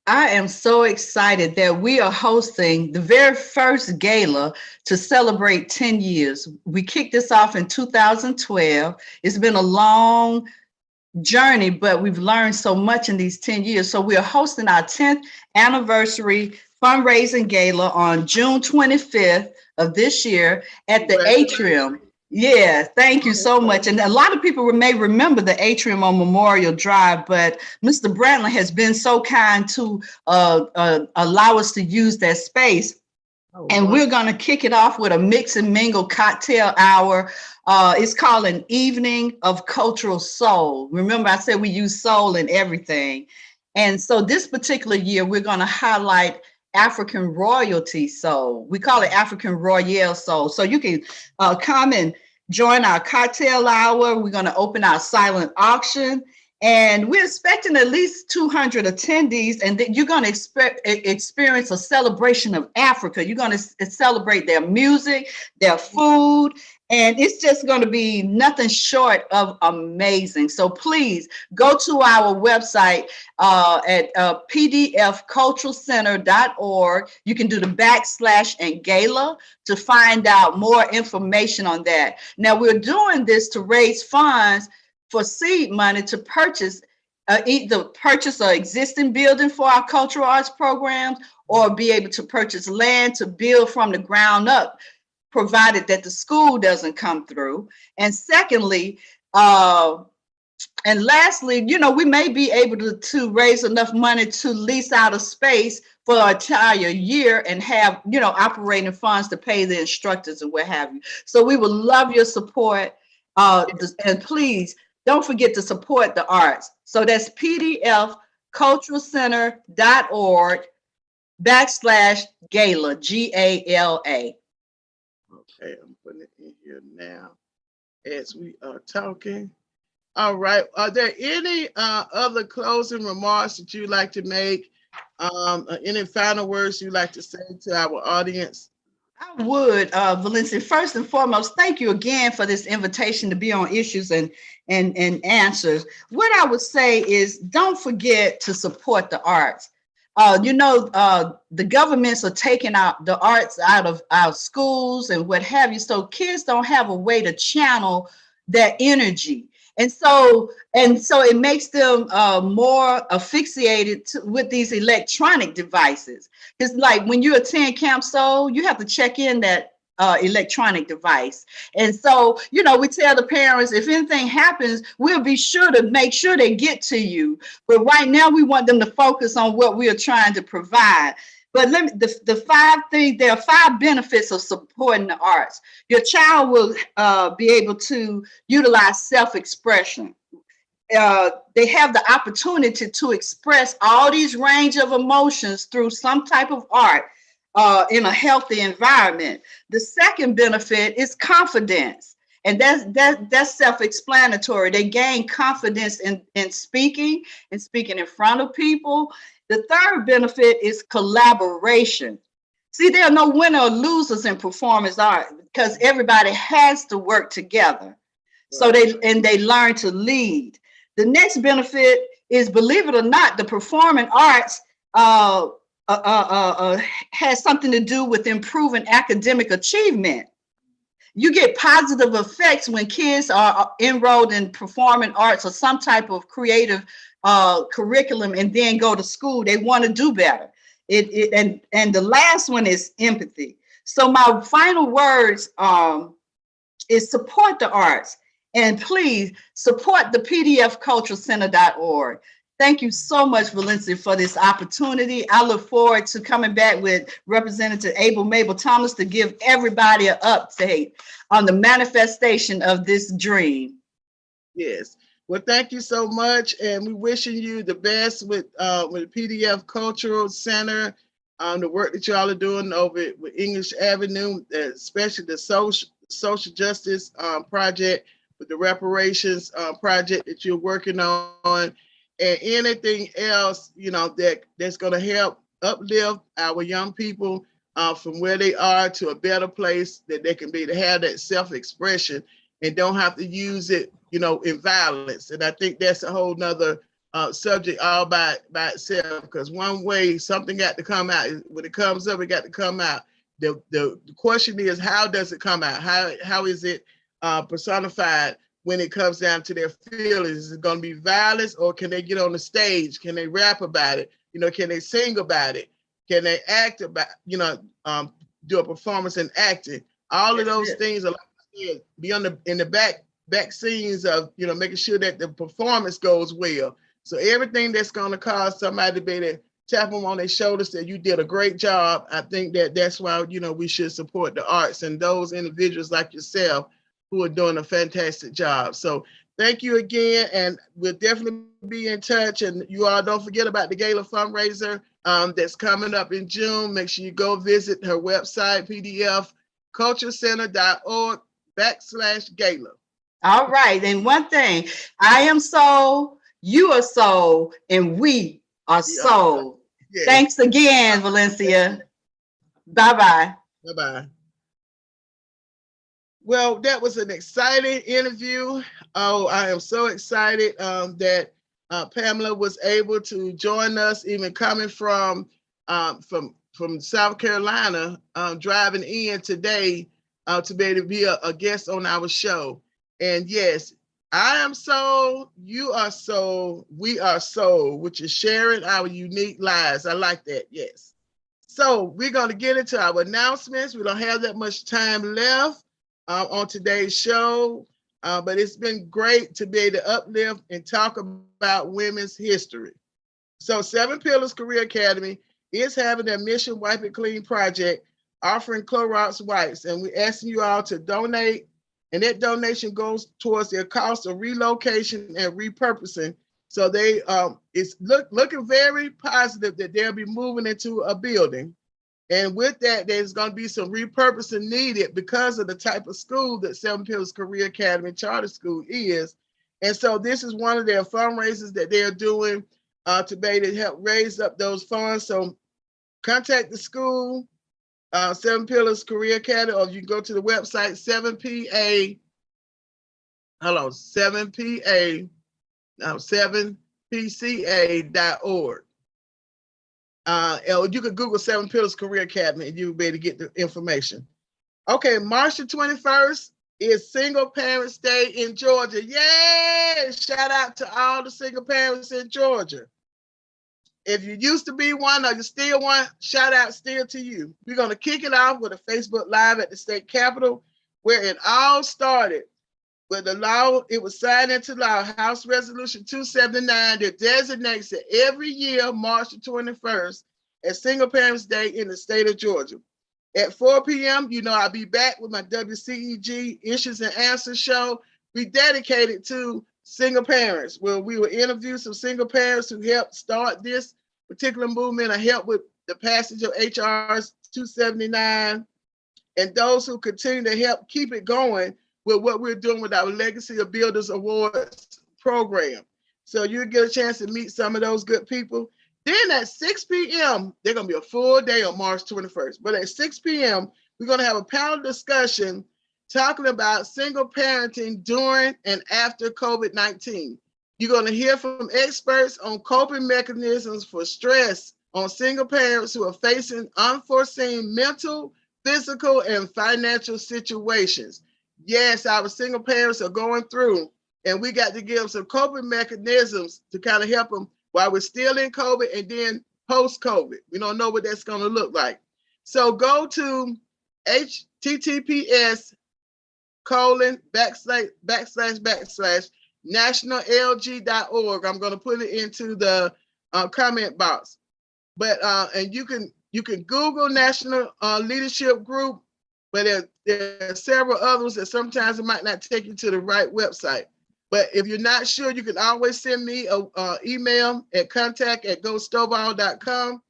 I am so excited that we are hosting the very first gala to celebrate 10 years. We kicked this off in 2012. It's been a long journey, but we've learned so much in these 10 years. So we are hosting our 10th anniversary fundraising gala on June 25th of this year at the Atrium. Yeah, thank you so much. And a lot of people may remember the Atrium on Memorial Drive, but Mr. Brantley has been so kind to allow us to use that space. And we're going to kick it off with a mix and mingle cocktail hour. It's called an Evening of Cultural Soul. Remember, I said we use soul in everything. And so this particular year, we're going to highlight African royalty soul. We call it African Royale soul. So you can come and join our cocktail hour. We're going to open our silent auction, and we're expecting at least 200 attendees. And then you're going to experience a celebration of Africa. You're going to celebrate their music, their food, and it's just going to be nothing short of amazing. So please go to our website at pdfculturalcenter.org. You can do the / and gala to find out more information on that. Now, we're doing this to raise funds for seed money to purchase either purchase an existing building for our cultural arts programs, or be able to purchase land to build from the ground up, provided that the school doesn't come through. And secondly, and lastly, we may be able to raise enough money to lease out a space for an entire year and have, operating funds to pay the instructors and what have you. So we would love your support. And please don't forget to support the arts. So that's pdfculturalcenter.org / gala, GALA. Okay, I'm putting it in here now as we are talking. All right. Are there any other closing remarks that you'd like to make? Any final words you'd like to say to our audience? I would, Valencia. First and foremost, thank you again for this invitation to be on Issues and Answers. What I would say is, don't forget to support the arts. The governments are taking out the arts out of our schools and what have you. So kids don't have a way to channel that energy. And so it makes them more asphyxiated with these electronic devices. It's like when you attend Camp Soul, you have to check in that electronic device. And so, we tell the parents, if anything happens, we'll be sure to make sure they get to you. But right now, we want them to focus on what we are trying to provide. But there are 5 benefits of supporting the arts. Your child will be able to utilize self-expression. They have the opportunity to express all these range of emotions through some type of art in a healthy environment. The second benefit is confidence. And that's self-explanatory. They gain confidence in speaking and speaking in front of people. The third benefit is collaboration. See, there are no winner or losers in performance art because everybody has to work together. So they learn to lead. The next benefit is, believe it or not, the performing arts has something to do with improving academic achievement. You get positive effects when kids are enrolled in performing arts or some type of creative curriculum and then go to school. They want to do better. And the last one is empathy. So my final words is support the arts, and please support the pdfculturalcenter.org. Thank you so much, Valencia, for this opportunity. I look forward to coming back with Representative Mabel Thomas to give everybody an update on the manifestation of this dream. Yes. Well, thank you so much, and we're wishing you the best with the PDF Cultural Center, the work that y'all are doing over with English Avenue, especially the social justice project, with the reparations project that you're working on. And anything else, that's going to help uplift our young people from where they are to a better place that they can be, to have that self-expression and don't have to use it, in violence. And I think that's a whole nother subject all by itself, because one way something got to come out. When it comes up, it got to come out. The question is, how does it come out? How is it personified? When it comes down to their feelings, is it going to be violence, or can they get on the stage? Can they rap about it? Can they sing about it? Can they act about, do a performance in acting? All of those things are, like I said, be in the back scenes of, making sure that the performance goes well. So everything that's going to cause somebody to be able to tap them on their shoulders, that you did a great job. I think that's why, we should support the arts and those individuals like yourself who are doing a fantastic job. So thank you again, and we'll definitely be in touch. And you all don't forget about the gala fundraiser that's coming up in June. Make sure you go visit her website, pdfculturecenter.org/gala. All right. And one thing, I am sold, you are sold, and we are sold. Yes. Thanks again, Valencia. Bye-bye. Bye-bye. Well, that was an exciting interview. Oh, I am so excited that Pamela was able to join us, even coming from South Carolina, driving in today to be able to be a guest on our show. And yes, I am sold, you are sold, we are sold, which is sharing our unique lives. I like that, yes. So we're going to get into our announcements. We don't have that much time left on today's show, but it's been great to be able to uplift and talk about women's history. So 7 Pillars Career Academy is having their Mission Wipe It Clean project, offering Clorox wipes, and we're asking you all to donate, and that donation goes towards their cost of relocation and repurposing. So they it's looking very positive that they'll be moving into a building. And with that, there's going to be some repurposing needed because of the type of school that 7 Pillars Career Academy Charter School is. And so this is one of their fundraisers that they're doing to be able to help raise up those funds. So contact the school, 7 Pillars Career Academy, or you can go to the website 7pca.org. Or you could Google 7 Pillars Career Academy and you'll be able to get the information. Okay, March the 21st is Single Parents Day in Georgia. Yay! Shout out to all the single parents in Georgia. If you used to be one or you still one, shout out still to you. We're going to kick it off with a Facebook Live at the state capitol, where it all started with the law. It was signed into law, House Resolution 279, that designates it every year, March the 21st, as Single Parents Day in the state of Georgia. At 4 p.m., I'll be back with my WCEG Issues and Answers show. We dedicated to single parents, where we will interview some single parents who helped start this particular movement or help with the passage of HR 279, and those who continue to help keep it going with what we're doing with our Legacy of Builders Awards program. So you'll get a chance to meet some of those good people. Then at 6 p.m., they're going to be a full day on March 21st. But at 6 p.m., we're going to have a panel discussion talking about single parenting during and after COVID-19. You're going to hear from experts on coping mechanisms for stress on single parents who are facing unforeseen mental, physical and financial situations. Yes, our single parents are going through, and we got to give some coping mechanisms to kind of help them while we're still in COVID and then post-COVID. We don't know what that's going to look like. So go to https://nationallg.org. I'm going to put it into the comment box. But and you can Google National Leadership Group, but there are several others that sometimes it might not take you to the right website. But if you're not sure, you can always send me an email at contact@gostovall.com,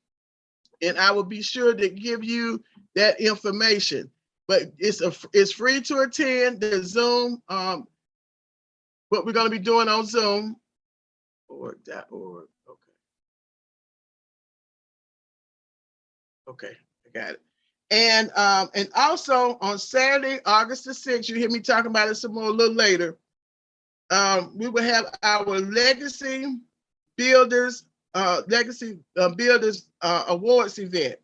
and I will be sure to give you that information. But it's free to attend the Zoom. What we're going to be doing on Zoom. Org.org. Okay, I got it. And also on Saturday, August the 6th, you hear me talking about it some more a little later. We will have our Legacy Builders Awards event.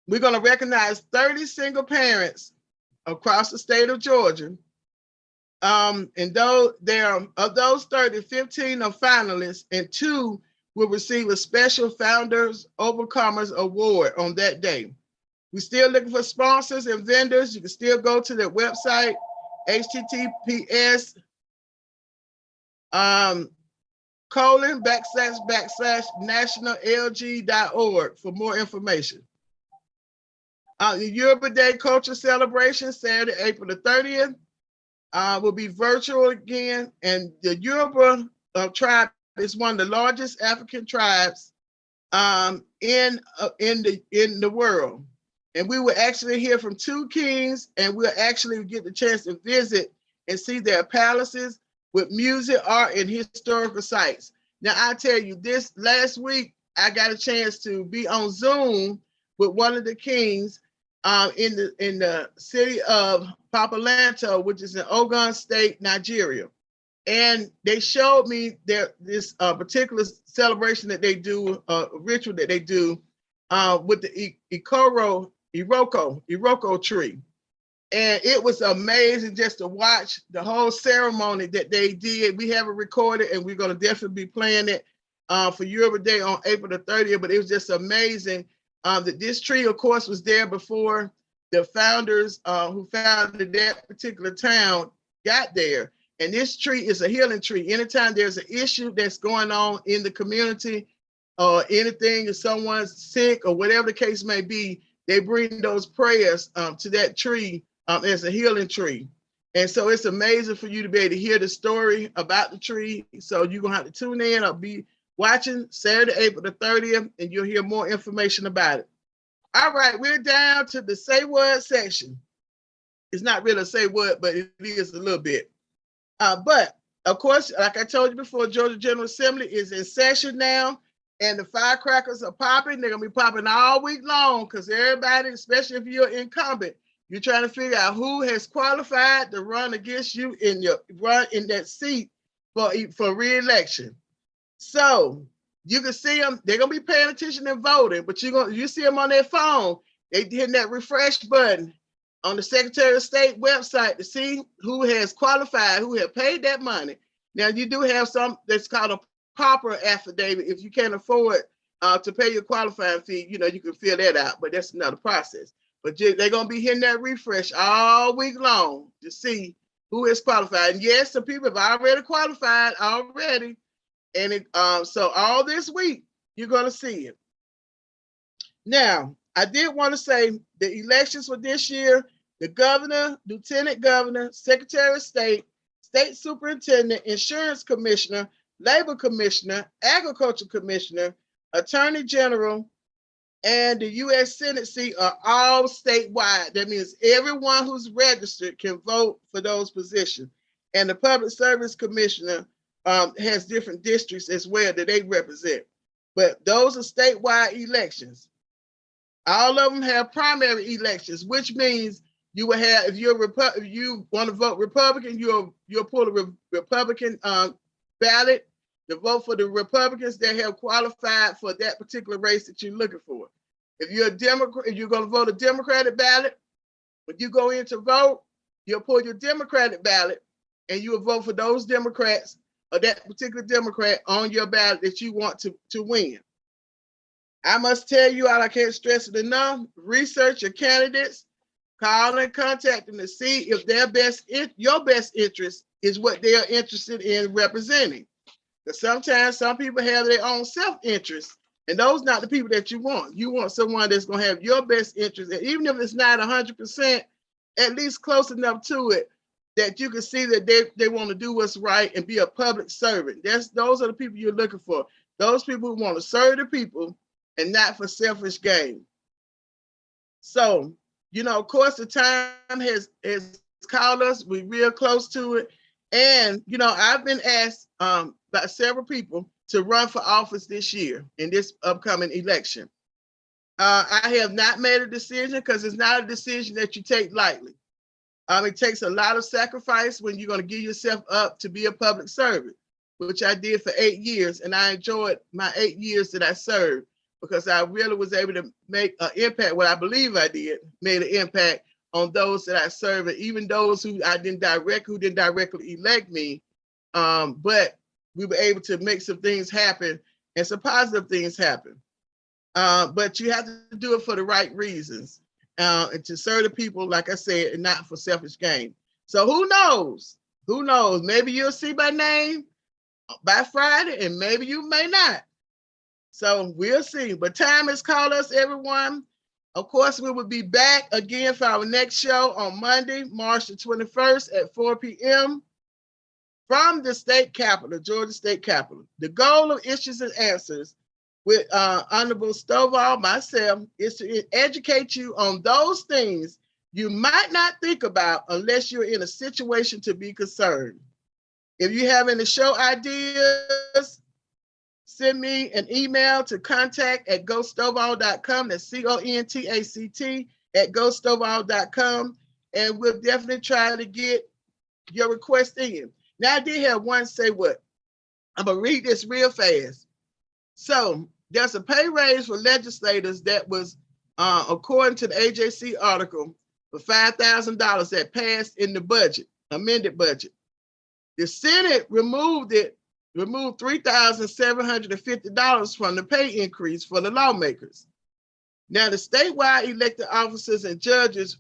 We're going to recognize 30 single parents across the state of Georgia. And though of those 30, 15 are finalists, and 2 will receive a special Founders Overcomers Award on that day. We're still looking for sponsors and vendors. You can still go to their website, https://nationallg.org for more information. The Yoruba Day Culture Celebration, Saturday, April the 30th, will be virtual again. And the Yoruba tribe is one of the largest African tribes in the world. And we will actually hear from 2 kings, and we'll actually get the chance to visit and see their palaces with music, art, and historical sites. Now, I tell you, this last week, I got a chance to be on Zoom with one of the kings in the city of Papalanto, which is in Ogun State, Nigeria. And they showed me this particular celebration that they do, ritual that they do with the Iroko tree. And it was amazing just to watch the whole ceremony that they did. We have it recorded, and we're going to definitely be playing it for Yoruba Day on April the 30th. But it was just amazing that this tree, of course, was there before the founders who founded that particular town got there. And this tree is a healing tree. Anytime there's an issue that's going on in the community or anything, if someone's sick or whatever the case may be, they bring those prayers to that tree as a healing tree. And so it's amazing for you to be able to hear the story about the tree. So you're going to have to tune in or be watching Saturday, April the 30th, and you'll hear more information about it. All right, we're down to the Say What section. It's not really a say what, but it is a little bit. But of course, like I told you before, Georgia General Assembly is in session now, and the firecrackers are popping. They're gonna be popping all week long because everybody, especially if you're incumbent, you're trying to figure out who has qualified to run against you in that seat for re-election. So you can see them. They're gonna be paying attention and voting, but you see them on their phone. They hitting that refresh button on the Secretary of State website to see who has qualified, who have paid that money. Now, you do have some that's called a pauper affidavit. If you can't afford to pay your qualifying fee, you can fill that out, but that's another process. But they're going to be hitting that refresh all week long to see who is qualified. And yes, some people have already qualified already. And so all this week, you're going to see it. Now, I did want to say the elections for this year, the governor, lieutenant governor, secretary of state, state superintendent, insurance commissioner, labor commissioner, agriculture commissioner, attorney general, and the U.S. Senate seat are all statewide. That means everyone who's registered can vote for those positions. And the public service commissioner has different districts as well that they represent. But those are statewide elections. All of them have primary elections, which means you will have, if you want to vote Republican, you'll pull a Republican ballot to vote for the Republicans that have qualified for that particular race that you're looking for. If you're a Democrat, if you're going to vote a Democratic ballot, when you go in to vote, you'll pull your Democratic ballot and you will vote for those Democrats or that particular Democrat on your ballot that you want to win. I must tell you, all I can't stress it enough, research your candidates, call and contact them to see if your best interest is what they are interested in representing. Because sometimes some people have their own self-interest, and those not the people that you want. You want someone that's going to have your best interest, and even if it's not 100%, at least close enough to it that you can see that they want to do what's right and be a public servant. Those are the people you're looking for. Those people who want to serve the people and not for selfish gain. So, of course, the time has called us. We're real close to it. And, I've been asked by several people to run for office this year in this upcoming election. I have not made a decision because it's not a decision that you take lightly. It takes a lot of sacrifice when you're going to give yourself up to be a public servant, which I did for 8 years. And I enjoyed my 8 years that I served because I really was able to make an impact. What I believe I did made an impact on those that I served, and even those who didn't directly elect me. But we were able to make some things happen and some positive things happen. But you have to do it for the right reasons and to serve the people, like I said, and not for selfish gain. So who knows? Who knows? Maybe you'll see my name by Friday, and maybe you may not. So we'll see. But time has called us, everyone. Of course, we will be back again for our next show on Monday, March the 21st at 4 p.m. from the state capitol, Georgia State Capitol. The goal of Issues and Answers with Honorable Stovall, myself, is to educate you on those things you might not think about unless you're in a situation to be concerned. If you have any show ideas, send me an email to contact@ghoststovall.com. That's contact@ghoststovall.com. And we'll definitely try to get your request in. Now, I did have one say what. I'm going to read this real fast. So there's a pay raise for legislators that was, according to the AJC article, for $5,000 that passed in the budget, amended budget. The Senate removed $3,750 from the pay increase for the lawmakers. Now, the statewide elected officers and judges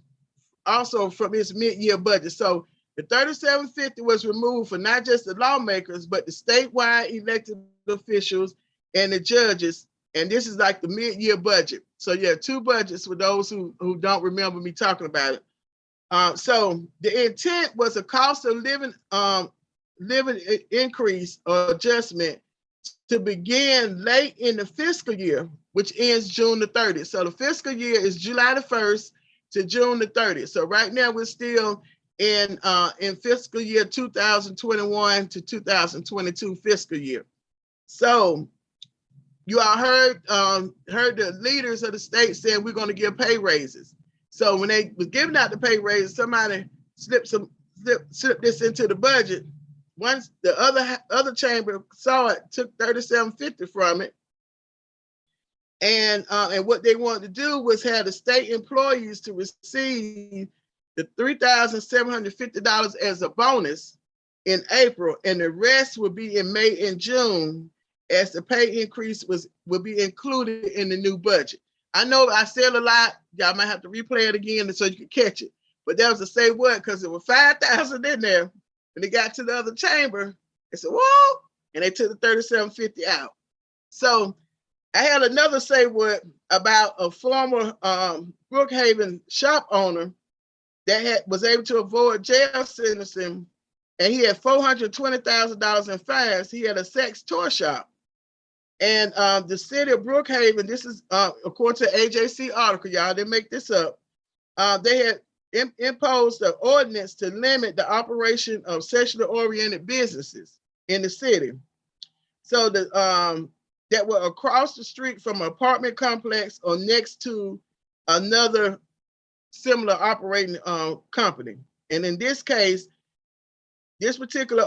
also from its mid-year budget. So the $3,750 was removed for not just the lawmakers, but the statewide elected officials and the judges. And this is like the mid-year budget. So you have two budgets for those who don't remember me talking about it. So the intent was a cost of living increase or adjustment to begin late in the fiscal year, which ends June the 30th. So the fiscal year is July the 1st to June the 30th. So right now we're still in fiscal year 2021 to 2022 fiscal year. So you all heard the leaders of the state saying we're going to give pay raises. So when they was giving out the pay raises, somebody slipped this into the budget. Once the other chamber saw it, took $3,750 from it, and what they wanted to do was have the state employees to receive the $3,750 as a bonus in April, and the rest would be in May and June, as the pay increase will be included in the new budget. I know I said a lot. Y'all might have to replay it again so you can catch it. But that was to say what, because it was $5,000 in there. When they got to the other chamber, they said, whoa, and they took the $3,750 out. So I had another say what about a former Brookhaven shop owner that was able to avoid jail sentencing, and he had $420,000 in fines. He had a sex toy shop. And the city of Brookhaven, this is according to AJC article, y'all didn't make this up, they had imposed an ordinance to limit the operation of sexually oriented businesses in the city. So that were across the street from an apartment complex or next to another similar operating company. And in this case, this particular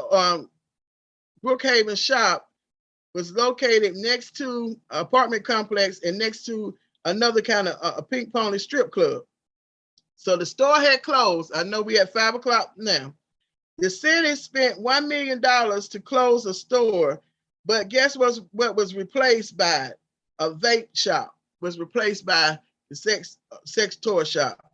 Brookhaven shop was located next to an apartment complex and next to another kind of a pink pony strip club. So the store had closed. I know we at 5 o'clock now. The city spent $1 million to close a store, but guess what was replaced by? A vape shop was replaced by the sex toy shop.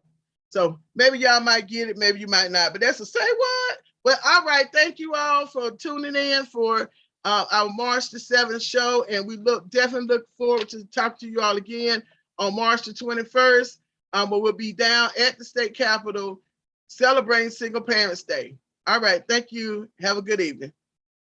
So maybe y'all might get it, maybe you might not, but that's a say what? Well, all right. Thank you all for tuning in for our March the 7th show. And we definitely look forward to talk to you all again on March the 21st. But we'll be down at the state capitol celebrating Single Parents Day. All right. Thank you. Have a good evening.